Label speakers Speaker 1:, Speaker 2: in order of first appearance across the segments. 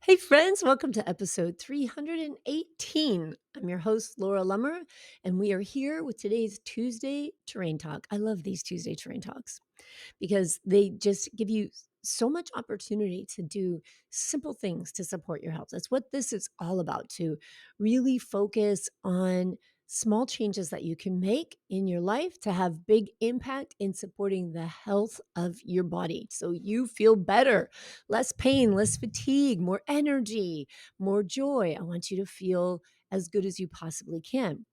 Speaker 1: Hey, friends, welcome to episode 318. I'm your host, Laura Lummer, and we are here with today's Tuesday Terrain Talk. I love these Tuesday Terrain Talks because they just give you so much opportunity to do simple things to support your health. That's what this is all about, to really focus on small changes that you can make in your life to have big impact in supporting the health of your body so you feel better, less pain, less fatigue, more energy, more joy. I want you to feel as good as you possibly can.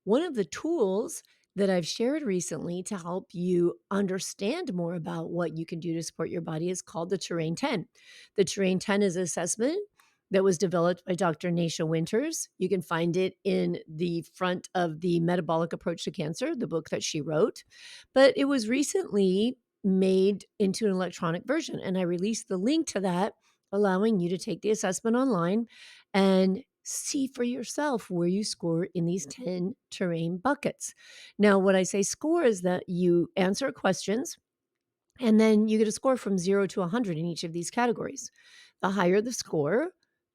Speaker 1: One of the tools that I've shared recently to help you understand more about what you can do to support your body is called the Terrain 10. The Terrain 10 is an assessment that was developed by Dr. Nasha Winters. You can find it in the front of the Metabolic Approach to Cancer, the book that she wrote. But it was recently made into an electronic version, and I released the link to that, allowing you to take the assessment online and see for yourself where you score in these 10 terrain buckets. Now, what I say score is that you answer questions and then you get a score from 0 to 100 in each of these categories. The higher the score,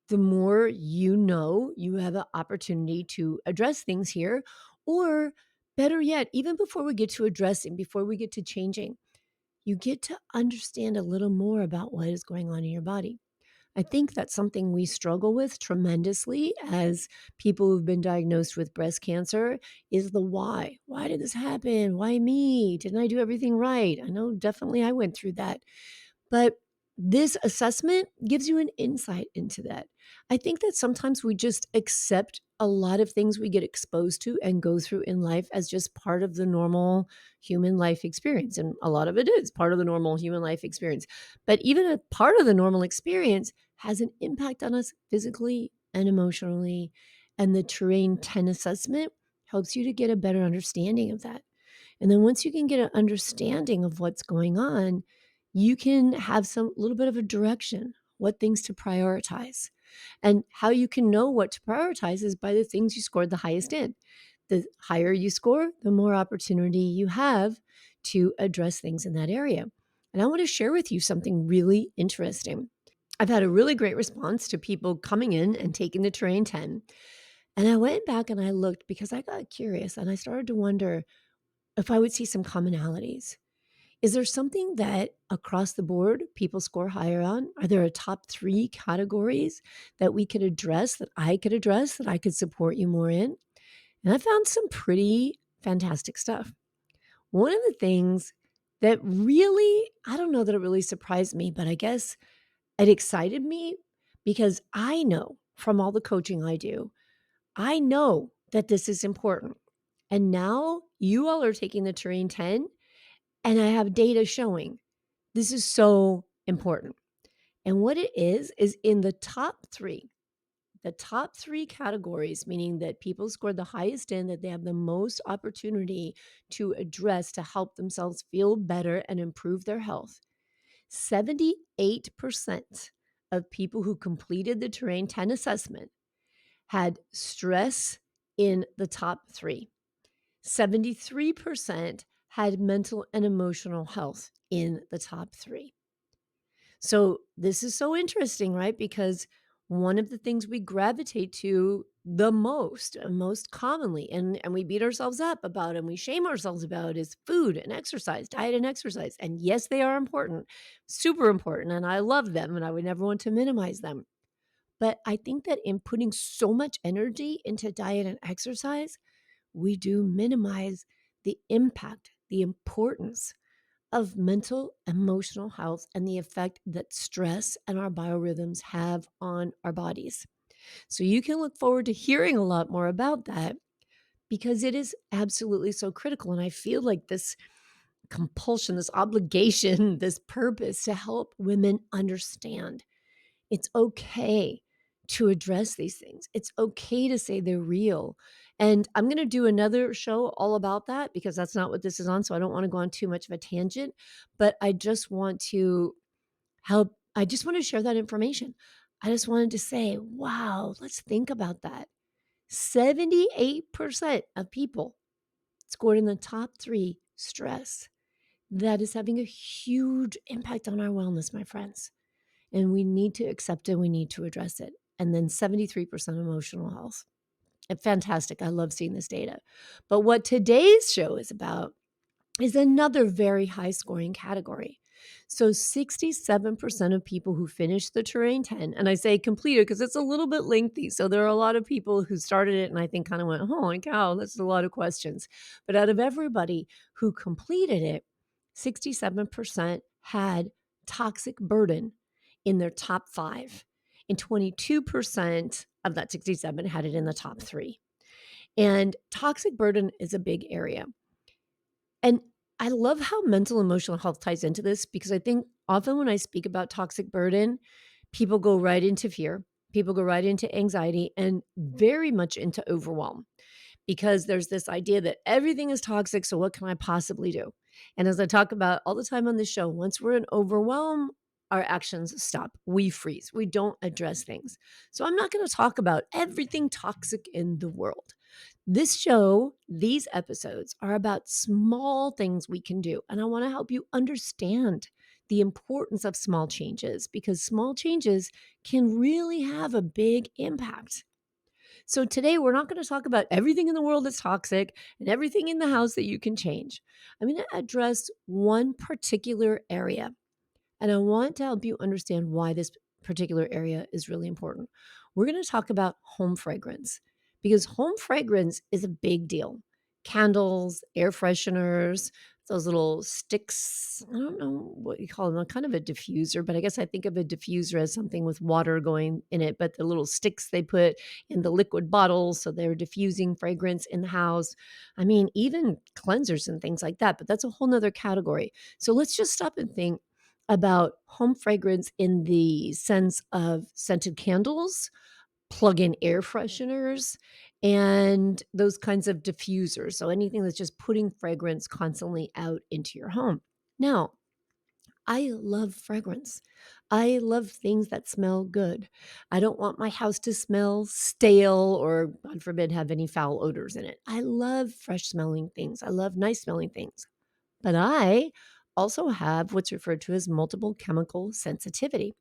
Speaker 1: the more you know you have an opportunity to address things here. Or better yet, even before we get to addressing, before we get to changing, you get to understand a little more about what is going on in your body. I think that's something we struggle with tremendously as people who've been diagnosed with breast cancer is the why. Why did this happen? Why me? Didn't I do everything right? I know definitely I went through that. But this assessment gives you an insight into that. I think that sometimes we just accept a lot of things we get exposed to and go through in life as just part of the normal human life experience. And a lot of it is part of the normal human life experience. But even a part of the normal experience has an impact on us physically and emotionally. And the Terrain 10 assessment helps you to get a better understanding of that. And then once you can get an understanding of what's going on, you can have some little bit of a direction, what things to prioritize. And how you can know what to prioritize is by the things you scored the highest in. The higher you score, the more opportunity you have to address things in that area. And I want to share with you something really interesting. I've had a really great response to people coming in and taking the Terrain 10. And I went back and I looked because I got curious and I started to wonder if I would see some commonalities. Is there something that across the board people score higher on? Are there a top 3 categories that we could address, that I could support you more in? And I found some pretty fantastic stuff. One of the things that really, I don't know that it really surprised me, but I guess it excited me because I know from all the coaching I do, I know that this is important. And now you all are taking the Terrain 10, and I have data showing this is so important. And what it is in the top three categories, meaning that people scored the highest in, that they have the most opportunity to address to help themselves feel better and improve their health. 78% of people who completed the Terrain 10 assessment had stress in the top three. 73% had mental and emotional health in the top three. So this is so interesting, right? Because one of the things we gravitate to the most, most commonly, and we beat ourselves up about and we shame ourselves about is food and exercise, diet and exercise. And yes, they are important, super important. And I love them and I would never want to minimize them. But I think that in putting so much energy into diet and exercise, we do minimize the impact, the importance of mental, emotional health and the effect that stress and our biorhythms have on our bodies. So you can look forward to hearing a lot more about that because it is absolutely so critical. And I feel like this compulsion, this obligation, this purpose to help women understand it's okay to address these things. It's okay to say they're real. And I'm going to do another show all about that because that's not what this is on. So I don't want to go on too much of a tangent, but I just want to help. I just want to share that information. I just wanted to say, wow, let's think about that. 78% of people scored in the top three stress. That is having a huge impact on our wellness, my friends. and we need to accept it, we need to address it. And then 73% emotional health. Fantastic. I love seeing this data. But what today's show is about is another very high scoring category. So 67% of people who finished the Terrain 10, and I say completed because it's a little bit lengthy. So there are a lot of people who started it and I think kind of went, holy cow, that's a lot of questions. But out of everybody who completed it, 67% had toxic burden in their top 5. And 22% of that 67 had it in the top 3. And toxic burden is a big area. And I love how mental emotional health ties into this because I think often when I speak about toxic burden, people go right into fear, people go right into anxiety, and very much into overwhelm because there's this idea that everything is toxic. So, what can I possibly do? And as I talk about all the time on the show, once we're in overwhelm, our actions stop. We freeze. We don't address things. So, I'm not going to talk about everything toxic in the world. This show, these episodes are about small things we can do. And I want to help you understand the importance of small changes because small changes can really have a big impact. So today we're not going to talk about everything in the world that's toxic and everything in the house that you can change. I'm going to address one particular area and I want to help you understand why this particular area is really important. We're going to talk about home fragrance because home fragrance is a big deal. Candles, air fresheners, those little sticks. I don't know what you call them. They're kind of a diffuser, but I guess I think of a diffuser as something with water going in it. But the little sticks they put in the liquid bottles, so they're diffusing fragrance in the house. I mean, even cleansers and things like that, but that's a whole nother category. So let's just stop and think about home fragrance in the sense of scented candles, plug-in air fresheners, and those kinds of diffusers. So anything that's just putting fragrance constantly out into your home. Now, I love fragrance. I love things that smell good. I don't want my house to smell stale or, God forbid, have any foul odors in it. I love fresh smelling things. I love nice smelling things. But I also have what's referred to as multiple chemical sensitivity.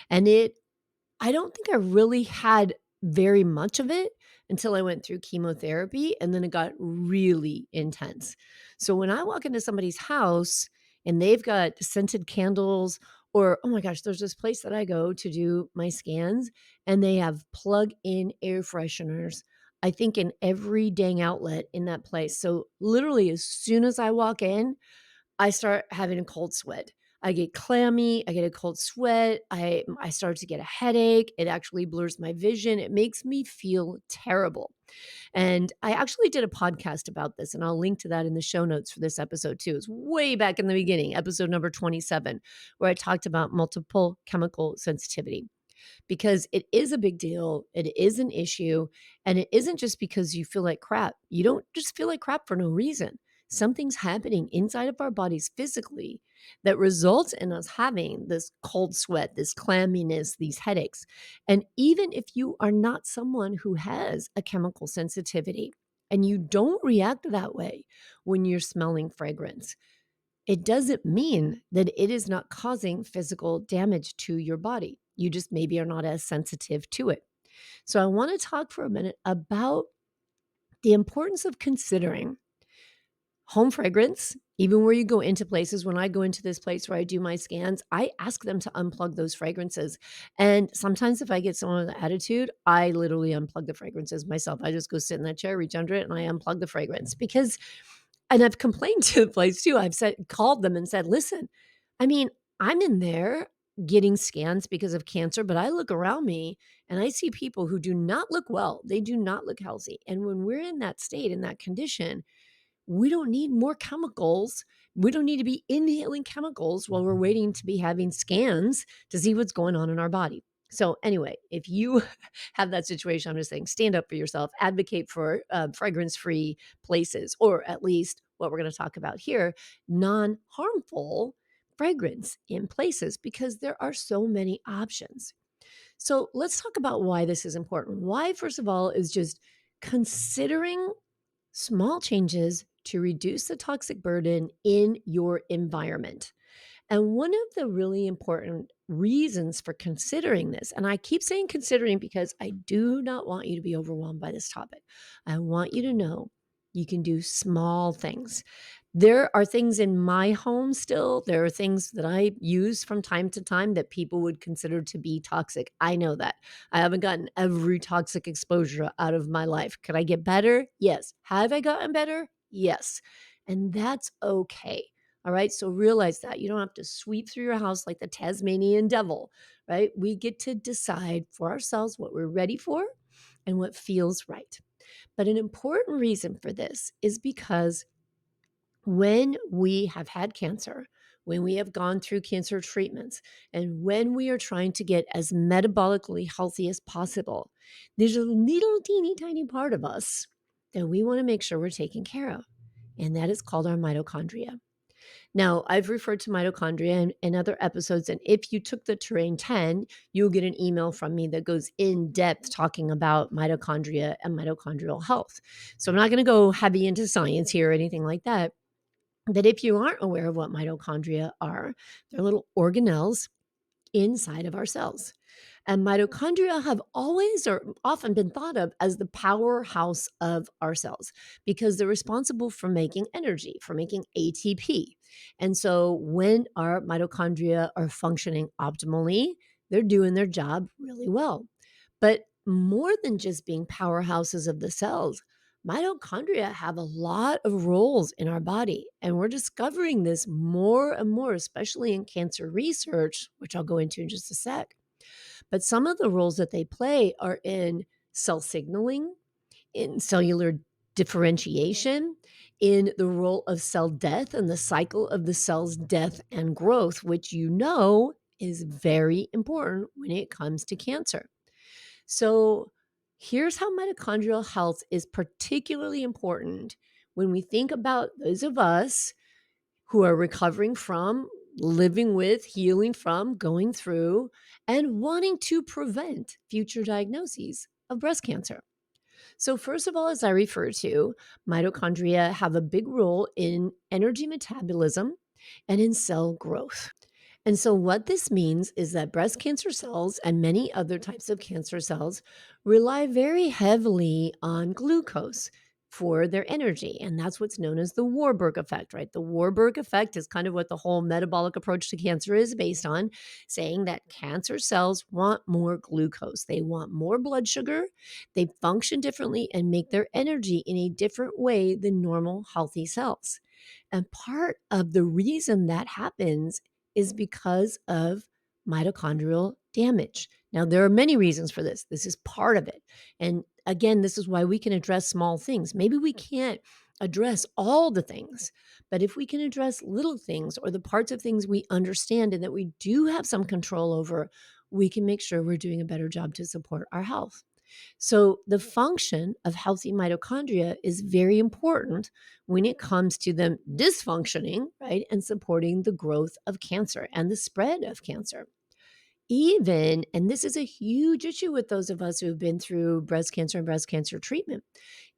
Speaker 1: And I don't think I really had very much of it until I went through chemotherapy and then it got really intense. So when I walk into somebody's house and they've got scented candles, or oh my gosh, there's this place that I go to do my scans and they have plug in air fresheners. I think in every dang outlet in that place. So literally, as soon as I walk in, I start having a cold sweat. I get clammy, I get a cold sweat, I start to get a headache, it actually blurs my vision, it makes me feel terrible. And I actually did a podcast about this, and I'll link to that in the show notes for this episode too. It's way back in the beginning, episode number 27, where I talked about multiple chemical sensitivity because it is a big deal. It is an issue. And it isn't just because you feel like crap. You don't just feel like crap for no reason. Something's happening inside of our bodies physically that results in us having this cold sweat, this clamminess, these headaches. And even if you are not someone who has a chemical sensitivity and you don't react that way when you're smelling fragrance, it doesn't mean that it is not causing physical damage to your body. You just maybe are not as sensitive to it. So, I want to talk for a minute about the importance of considering home fragrance, even where you go into places. When I go into this place where I do my scans, I ask them to unplug those fragrances. And sometimes if I get someone with an attitude, I literally unplug the fragrances myself. I just go sit in that chair, reach under it, and I unplug the fragrance because and I've complained to the place too. I've called them and said, "Listen, I mean, I'm in there getting scans because of cancer, but I look around me and I see people who do not look well. They do not look healthy. And when we're in that state, in that condition, we don't need more chemicals. We don't need to be inhaling chemicals while we're waiting to be having scans to see what's going on in our body." So, anyway, if you have that situation, I'm just saying stand up for yourself, advocate for fragrance free places, or at least what we're going to talk about here non harmful fragrance in places because there are so many options. So, let's talk about why this is important. Why, first of all, is just considering small changes to reduce the toxic burden in your environment. And one of the really important reasons for considering this. And I keep saying considering because I do not want you to be overwhelmed by this topic. I want you to know you can do small things. There are things in my home still. There are things that I use from time to time that people would consider to be toxic. I know that. I haven't gotten every toxic exposure out of my life. Could I get better? Yes. Have I gotten better? Yes. And that's okay. All right. So realize that you don't have to sweep through your house like the Tasmanian devil, right? We get to decide for ourselves what we're ready for and what feels right. But an important reason for this is because when we have had cancer, when we have gone through cancer treatments, and when we are trying to get as metabolically healthy as possible, there's a little teeny tiny part of us that we want to make sure we're taking care of. And that is called our mitochondria. Now, I've referred to mitochondria in other episodes, and if you took the Terrain 10, you'll get an email from me that goes in depth talking about mitochondria and mitochondrial health. So I'm not going to go heavy into science here or anything like that. But if you aren't aware of what mitochondria are, they're little organelles inside of our cells. And mitochondria have always or often been thought of as the powerhouse of our cells because they're responsible for making energy, for making ATP. And so when our mitochondria are functioning optimally, they're doing their job really well. But more than just being powerhouses of the cells, mitochondria have a lot of roles in our body. And we're discovering this more and more, especially in cancer research, which I'll go into in just a sec. But some of the roles that they play are in cell signaling, in cellular differentiation, in the role of cell death and the cycle of the cell's death and growth, which you know is very important when it comes to cancer. So here's how mitochondrial health is particularly important when we think about those of us who are recovering from, living with, healing from, going through, and wanting to prevent future diagnoses of breast cancer. So, first of all, as I refer to, mitochondria have a big role in energy metabolism and in cell growth. And so, what this means is that breast cancer cells and many other types of cancer cells rely very heavily on glucose for their energy. And that's what's known as the Warburg effect, right? The Warburg effect is kind of what the whole metabolic approach to cancer is based on, saying that cancer cells want more glucose. They want more blood sugar. They function differently and make their energy in a different way than normal, healthy cells. And part of the reason that happens is because of mitochondrial damage. Now, there are many reasons for this. This is part of it. And again, this is why we can address small things. Maybe we can't address all the things, but if we can address little things or the parts of things we understand and that we do have some control over, we can make sure we're doing a better job to support our health. So, the function of healthy mitochondria is very important when it comes to them dysfunctioning, right, and supporting the growth of cancer and the spread of cancer. Even, and this is a huge issue with those of us who have been through breast cancer and breast cancer treatment,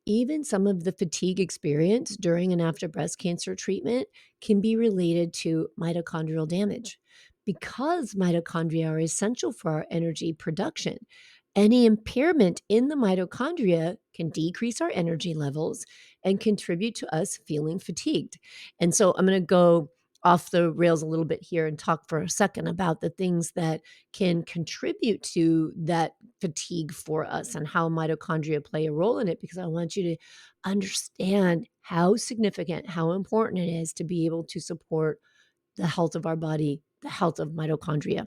Speaker 1: even some of the fatigue experience during and after breast cancer treatment can be related to mitochondrial damage. Because mitochondria are essential for our energy production, any impairment in the mitochondria can decrease our energy levels and contribute to us feeling fatigued. And so I'm going to go off the rails a little bit here and talk for a second about the things that can contribute to that fatigue for us and how mitochondria play a role in it, because I want you to understand how significant, how important it is to be able to support the health of our body, the health of mitochondria.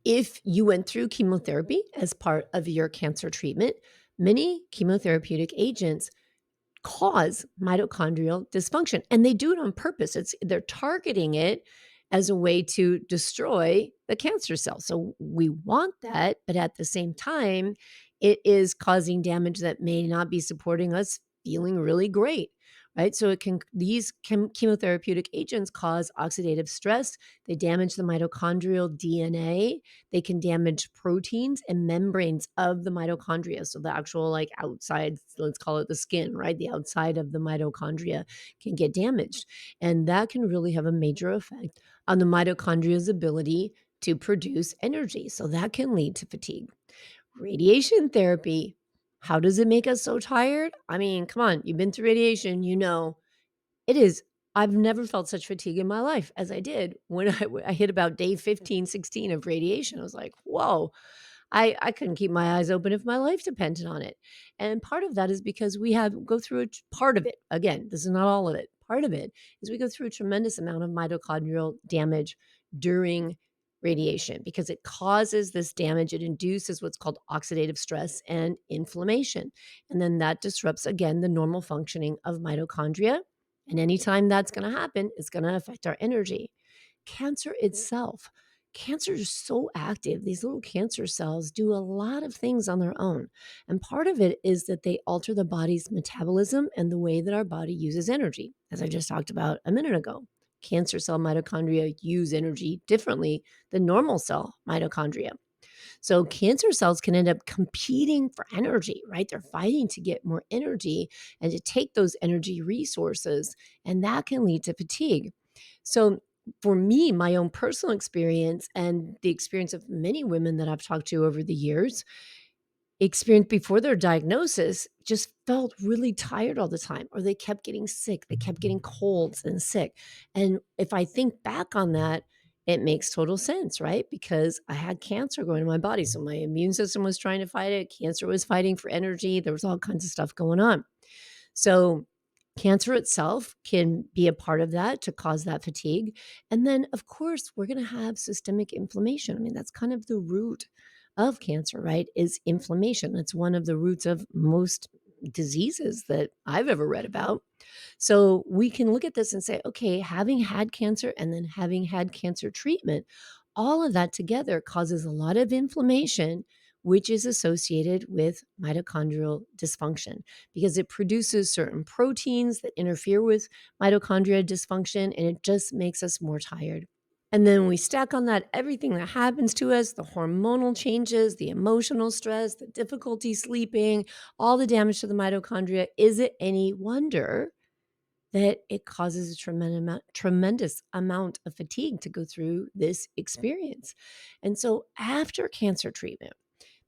Speaker 1: If you went through chemotherapy as part of your cancer treatment, many chemotherapeutic agents cause mitochondrial dysfunction, and they do it on purpose. They're targeting it as a way to destroy the cancer cell. So we want that, but at the same time, it is causing damage that may not be supporting us feeling really great. Right. So these chemotherapeutic agents cause oxidative stress. They damage the mitochondrial DNA. They can damage proteins and membranes of the mitochondria. So the actual like outside, let's call it the skin, right? The outside of the mitochondria can get damaged. And that can really have a major effect on the mitochondria's ability to produce energy. So that can lead to fatigue. Radiation therapy, how does it make us so tired? I mean, come on, you've been through radiation, you know, it is. I've never felt such fatigue in my life as I did when I hit about day 15, 16 of radiation. I was like, whoa, I couldn't keep my eyes open if my life depended on it. And part of that is because we have go through part of it. Again, this is not all of it. Part of it is we go through a tremendous amount of mitochondrial damage during radiation because it causes this damage. It induces what's called oxidative stress and inflammation. And then that disrupts, again, the normal functioning of mitochondria. And anytime that's going to happen, it's going to affect our energy. Cancer itself. Cancer is so active. These little cancer cells do a lot of things on their own. And part of it is that they alter the body's metabolism and the way that our body uses energy, as I just talked about a minute ago. Cancer cell mitochondria use energy differently than normal cell mitochondria. So cancer cells can end up competing for energy, right? They're fighting to get more energy and to take those energy resources, and that can lead to fatigue. So for me, my own personal experience and the experience of many women that I've talked to over the years, experience before their diagnosis just felt really tired all the time, or they kept getting sick. They kept getting colds and sick. And if I think back on that, it makes total sense, right? Because I had cancer going in my body. So my immune system was trying to fight it. Cancer was fighting for energy. There was all kinds of stuff going on. So cancer itself can be a part of that to cause that fatigue. And then, of course, we're going to have systemic inflammation. I mean, that's kind of the root of cancer, right? Is inflammation. It's one of the roots of most diseases that I've ever read about. So we can look at this and say, okay, having had cancer and then having had cancer treatment, all of that together causes a lot of inflammation, which is associated with mitochondrial dysfunction because it produces certain proteins that interfere with mitochondria dysfunction and it just makes us more tired. And then we stack on that everything that happens to us, the hormonal changes, the emotional stress, the difficulty sleeping, all the damage to the mitochondria. Is it any wonder that it causes a tremendous amount of fatigue to go through this experience? And so after cancer treatment,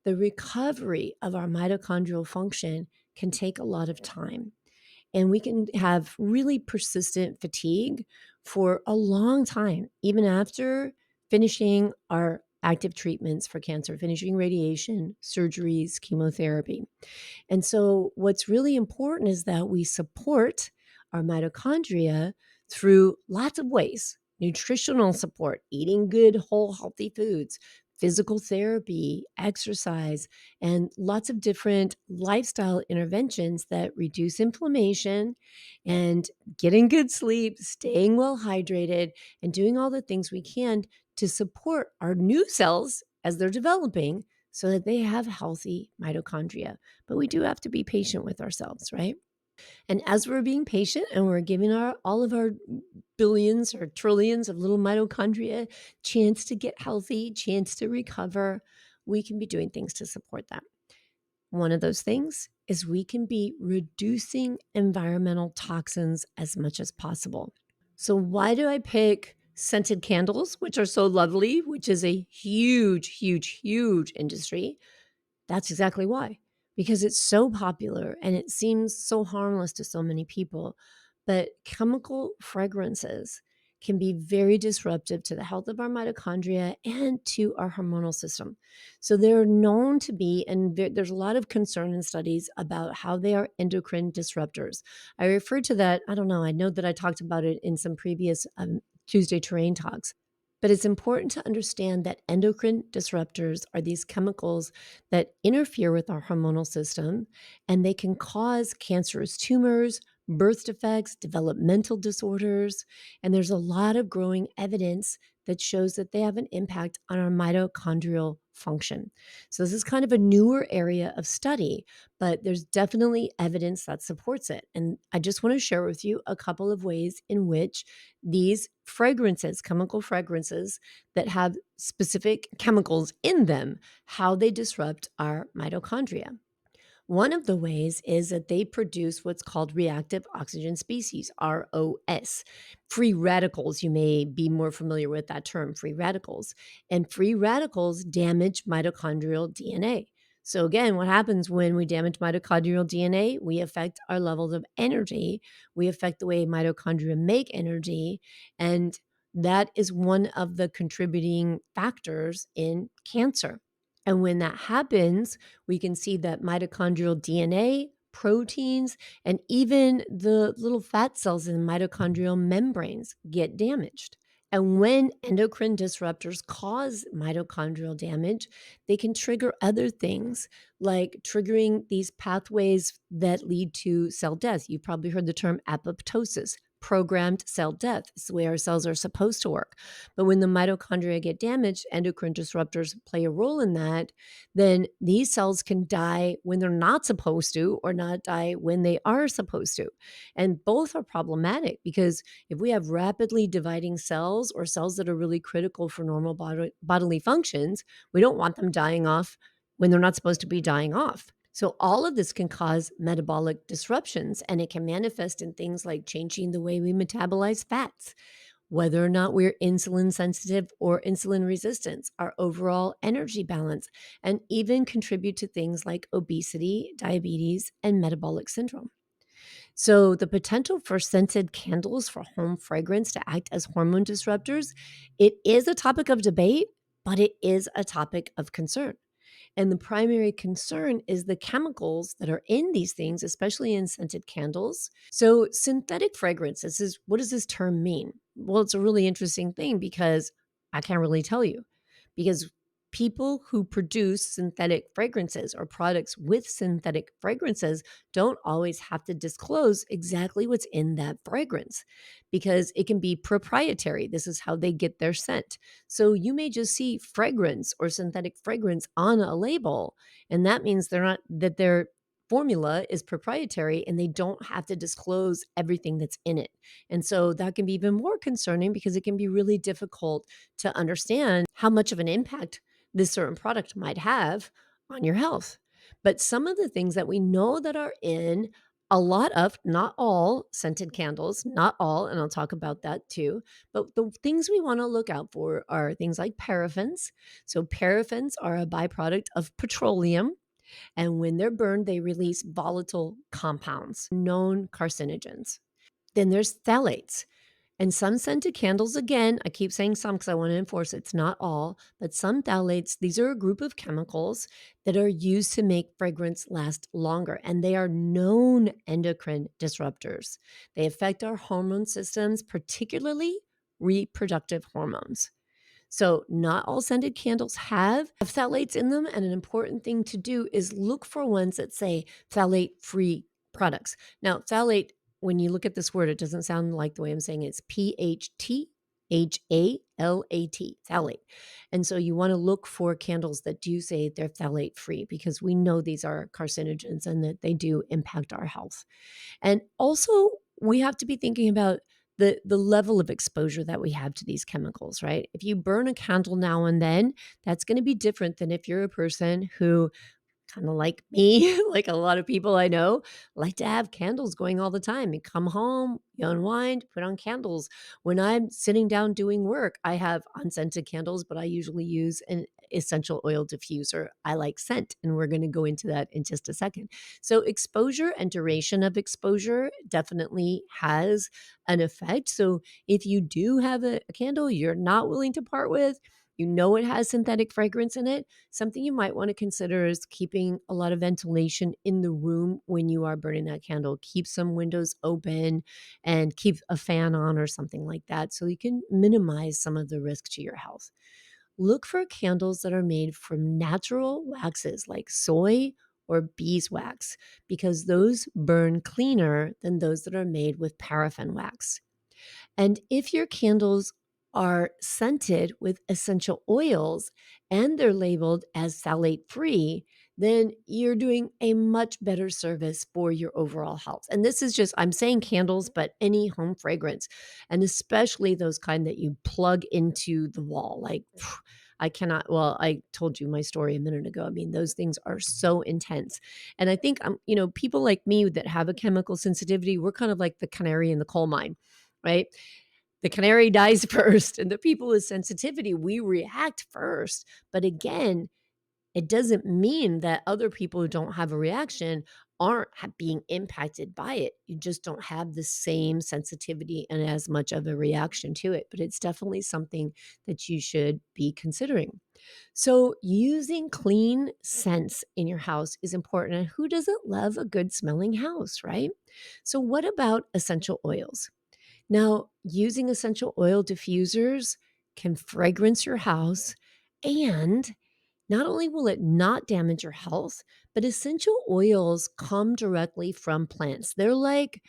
Speaker 1: the recovery of our mitochondrial function can take a lot of time. And we can have really persistent fatigue for a long time, even after finishing our active treatments for cancer, finishing radiation, surgeries, chemotherapy. And so, what's really important is that we support our mitochondria through lots of ways: nutritional support, eating good, whole, healthy foods, physical therapy, exercise, and lots of different lifestyle interventions that reduce inflammation and getting good sleep, staying well hydrated, and doing all the things we can to support our new cells as they're developing so that they have healthy mitochondria. But we do have to be patient with ourselves, right? And as we're being patient and we're giving all of our billions or trillions of little mitochondria chance to get healthy, chance to recover, we can be doing things to support that. One of those things is we can be reducing environmental toxins as much as possible. So why do I pick scented candles, which are so lovely, which is a huge, huge, huge industry? That's exactly why, because it's so popular and it seems so harmless to so many people. But chemical fragrances can be very disruptive to the health of our mitochondria and to our hormonal system. So they're known to be, and there's a lot of concern in studies about how they are endocrine disruptors. I referred to that, I don't know, I know that I talked about it in some previous Tuesday Terrain Talks. But it's important to understand that endocrine disruptors are these chemicals that interfere with our hormonal system, and they can cause cancerous tumors, birth defects, developmental disorders. And there's a lot of growing evidence that shows that they have an impact on our mitochondrial function. So, this is kind of a newer area of study, but there's definitely evidence that supports it. And I just want to share with you a couple of ways in which these fragrances, chemical fragrances that have specific chemicals in them, how they disrupt our mitochondria. One of the ways is that they produce what's called reactive oxygen species, ROS. Free radicals, you may be more familiar with that term, free radicals. And free radicals damage mitochondrial DNA. So, again, what happens when we damage mitochondrial DNA? We affect our levels of energy, we affect the way mitochondria make energy, and that is one of the contributing factors in cancer. And when that happens, we can see that mitochondrial DNA, proteins, and even the little fat cells in the mitochondrial membranes get damaged. And when endocrine disruptors cause mitochondrial damage, they can trigger other things like triggering these pathways that lead to cell death. You've probably heard the term apoptosis. Programmed cell death is the way our cells are supposed to work. But when the mitochondria get damaged, endocrine disruptors play a role in that, then these cells can die when they're not supposed to or not die when they are supposed to. And both are problematic because if we have rapidly dividing cells or cells that are really critical for normal bodily functions, we don't want them dying off when they're not supposed to be dying off. So, all of this can cause metabolic disruptions, and it can manifest in things like changing the way we metabolize fats, whether or not we're insulin sensitive or insulin resistant, our overall energy balance, and even contribute to things like obesity, diabetes, and metabolic syndrome. So, the potential for scented candles for home fragrance to act as hormone disruptors, it is a topic of debate, but it is a topic of concern. And the primary concern is the chemicals that are in these things, especially in scented candles. So, synthetic fragrance, what does this term mean? Well, it's a really interesting thing because I can't really tell you. Because people who produce synthetic fragrances or products with synthetic fragrances don't always have to disclose exactly what's in that fragrance because it can be proprietary. This is how they get their scent. So you may just see fragrance or synthetic fragrance on a label, and that means their formula is proprietary and they don't have to disclose everything that's in it. And so that can be even more concerning because it can be really difficult to understand how much of an impact this certain product might have on your health. But some of the things that we know that are in a lot of, not all scented candles, not all, and I'll talk about that too, but the things we want to look out for are things like paraffins. So, paraffins are a byproduct of petroleum. And when they're burned, they release volatile compounds, known carcinogens. Then there's phthalates. And some scented candles, again, I keep saying some because I want to enforce it's not all, but some phthalates, these are a group of chemicals that are used to make fragrance last longer. And they are known endocrine disruptors. They affect our hormone systems, particularly reproductive hormones. So, not all scented candles have phthalates in them. And an important thing to do is look for ones that say phthalate free products. Now, phthalate, when you look at this word, it doesn't sound like the way I'm saying it. It's PHTHALAT, phthalate. And so you want to look for candles that do say they're phthalate free because we know these are carcinogens and that they do impact our health. And also, we have to be thinking about the level of exposure that we have to these chemicals, right? If you burn a candle now and then, that's going to be different than if you're a person who kind of like me, like a lot of people I know, like to have candles going all the time. You come home, you unwind, put on candles. When I'm sitting down doing work, I have unscented candles, but I usually use an essential oil diffuser. I like scent, and we're going to go into that in just a second. So, exposure and duration of exposure definitely has an effect. So, if you do have a candle you're not willing to part with, you know it has synthetic fragrance in it, something you might want to consider is keeping a lot of ventilation in the room when you are burning that candle. Keep some windows open and keep a fan on or something like that so you can minimize some of the risk to your health. Look for candles that are made from natural waxes like soy or beeswax because those burn cleaner than those that are made with paraffin wax. And if your candles are scented with essential oils and they're labeled as phthalate free, then you're doing a much better service for your overall health. And this is just, I'm saying candles, but any home fragrance, and especially those kind that you plug into the wall. Like, I cannot, well, I told you my story a minute ago. I mean, those things are so intense. And I think, people like me that have a chemical sensitivity, we're kind of like the canary in the coal mine, right? The canary dies first, and the people with sensitivity, we react first. But again, it doesn't mean that other people who don't have a reaction aren't being impacted by it. You just don't have the same sensitivity and as much of a reaction to it. But it's definitely something that you should be considering. So, using clean scents in your house is important. And who doesn't love a good smelling house, right? So, what about essential oils? Now, using essential oil diffusers can fragrance your house, and not only will it not damage your health, but essential oils come directly from plants. They're like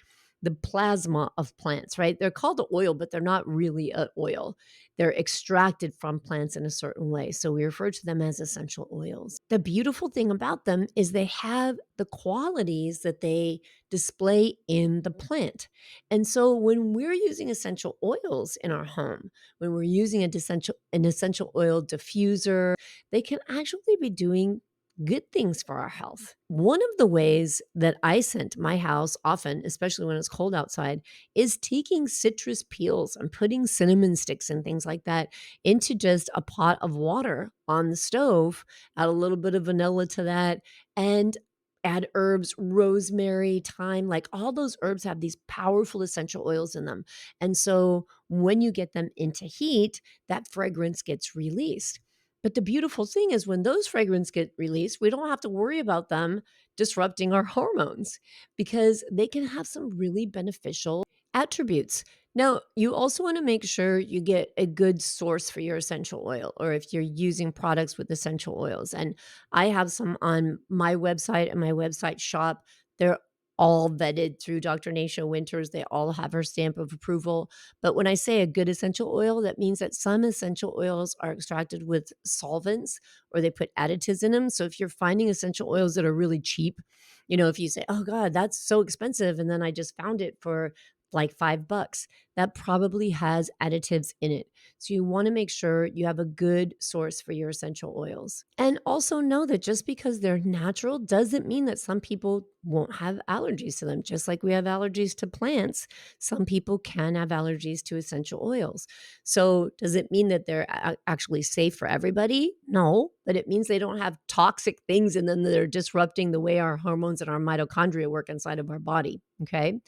Speaker 1: the plasma of plants, right? They're called oil, but they're not really an oil. They're extracted from plants in a certain way. So we refer to them as essential oils. The beautiful thing about them is they have the qualities that they display in the plant. And so when we're using essential oils in our home, when we're using an essential oil diffuser, they can actually be doing good things for our health. One of the ways that I scent my house often, especially when it's cold outside, is taking citrus peels and putting cinnamon sticks and things like that into just a pot of water on the stove, add a little bit of vanilla to that, and add herbs, rosemary, thyme, like all those herbs have these powerful essential oils in them. And so when you get them into heat, that fragrance gets released. But the beautiful thing is when those fragrances get released, we don't have to worry about them disrupting our hormones because they can have some really beneficial attributes. Now, you also want to make sure you get a good source for your essential oil, or if you're using products with essential oils. And I have some on my website and my website shop. They're all vetted through Dr. Nasha Winters. They all have her stamp of approval. But when I say a good essential oil, that means that some essential oils are extracted with solvents or they put additives in them. So if you're finding essential oils that are really cheap, if you say, oh God, that's so expensive, and then I just found it for like $5, that probably has additives in it. So you want to make sure you have a good source for your essential oils. And also know that just because they're natural doesn't mean that some people won't have allergies to them. Just like we have allergies to plants, some people can have allergies to essential oils. So does it mean that they're actually safe for everybody? No, but it means they don't have toxic things in them that are disrupting the way our hormones and our mitochondria work inside of our body. Okay.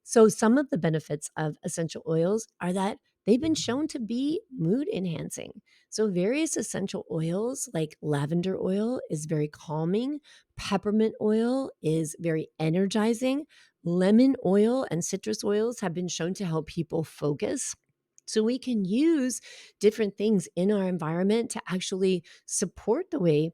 Speaker 1: So, some of the benefits of essential oils are that they've been shown to be mood enhancing. So, various essential oils like lavender oil is very calming, peppermint oil is very energizing, lemon oil and citrus oils have been shown to help people focus. So, we can use different things in our environment to actually support the way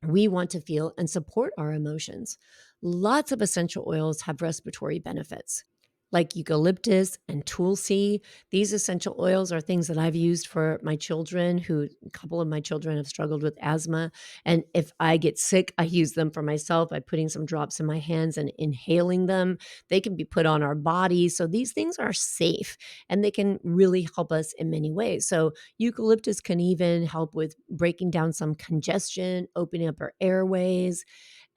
Speaker 1: we want to feel and support our emotions. Lots of essential oils have respiratory benefits, like eucalyptus and tulsi. These essential oils are things that I've used for my children, who a couple of my children have struggled with asthma. And if I get sick, I use them for myself by putting some drops in my hands and inhaling them. They can be put on our bodies. So these things are safe and they can really help us in many ways. So eucalyptus can even help with breaking down some congestion, opening up our airways.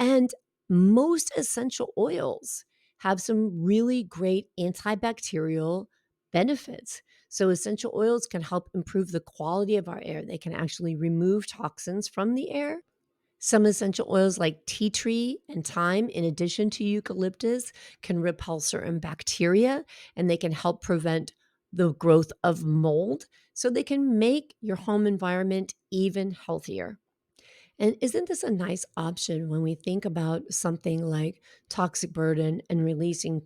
Speaker 1: And most essential oils have some really great antibacterial benefits. So, essential oils can help improve the quality of our air. They can actually remove toxins from the air. Some essential oils like tea tree and thyme, in addition to eucalyptus, can repel certain bacteria and they can help prevent the growth of mold. So, they can make your home environment even healthier. And isn't this a nice option when we think about something like toxic burden and releasing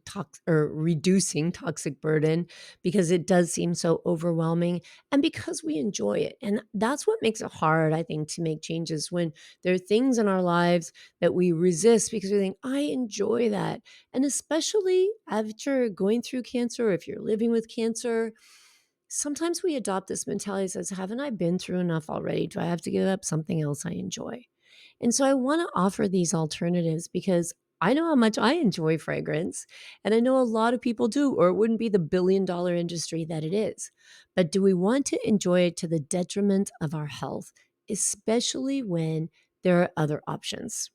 Speaker 1: or reducing toxic burden, because it does seem so overwhelming and because we enjoy it. And that's what makes it hard, I think, to make changes when there are things in our lives that we resist because we think, I enjoy that. And especially after going through cancer, if you're living with cancer, sometimes we adopt this mentality that says, haven't I been through enough already? Do I have to give up something else I enjoy? And so I want to offer these alternatives because I know how much I enjoy fragrance, and I know a lot of people do, or it wouldn't be the billion-dollar industry that it is. But do we want to enjoy it to the detriment of our health, especially when there are other options?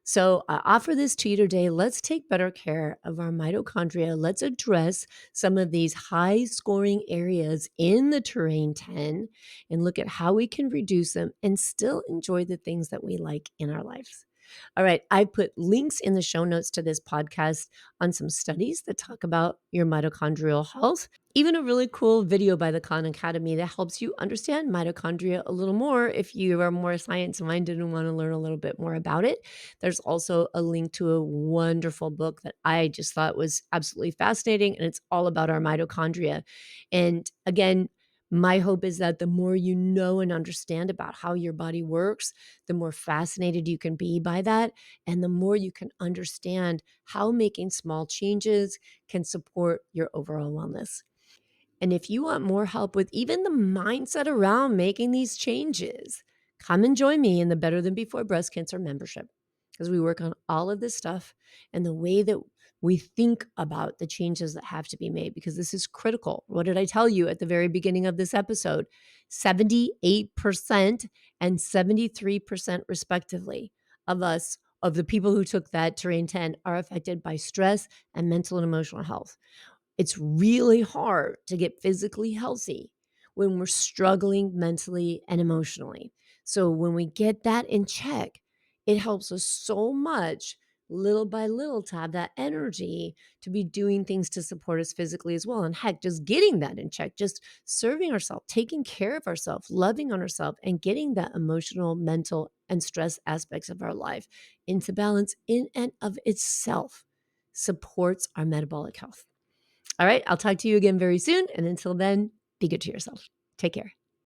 Speaker 1: So I offer this to you today. Let's take better care of our mitochondria. Let's address some of these high scoring areas in the terrain 10 and look at how we can reduce them and still enjoy the things that we like in our lives. All right, I put links in the show notes to this podcast on some studies that talk about your mitochondrial health. Even a really cool video by the Khan Academy that helps you understand mitochondria a little more if you are more science minded and want to learn a little bit more about it. There's also a link to a wonderful book that I just thought was absolutely fascinating, and it's all about our mitochondria. And again, my hope is that the more you know and understand about how your body works, the more fascinated you can be by that, and the more you can understand how making small changes can support your overall wellness. And if you want more help with even the mindset around making these changes, come and join me in the Better Than Before Breast Cancer membership because we work on all of this stuff and the way that we think about the changes that have to be made because this is critical. What did I tell you at the very beginning of this episode? 78% and 73%, respectively, of us, of the people who took that terrain 10, are affected by stress and mental and emotional health. It's really hard to get physically healthy when we're struggling mentally and emotionally. So when we get that in check, it helps us so much little by little to have that energy to be doing things to support us physically as well. And heck, just getting that in check, just serving ourselves, taking care of ourselves, loving on ourselves, and getting that emotional, mental, and stress aspects of our life into balance in and of itself supports our metabolic health. All right. I'll talk to you again very soon. And until then, be good to yourself. Take care.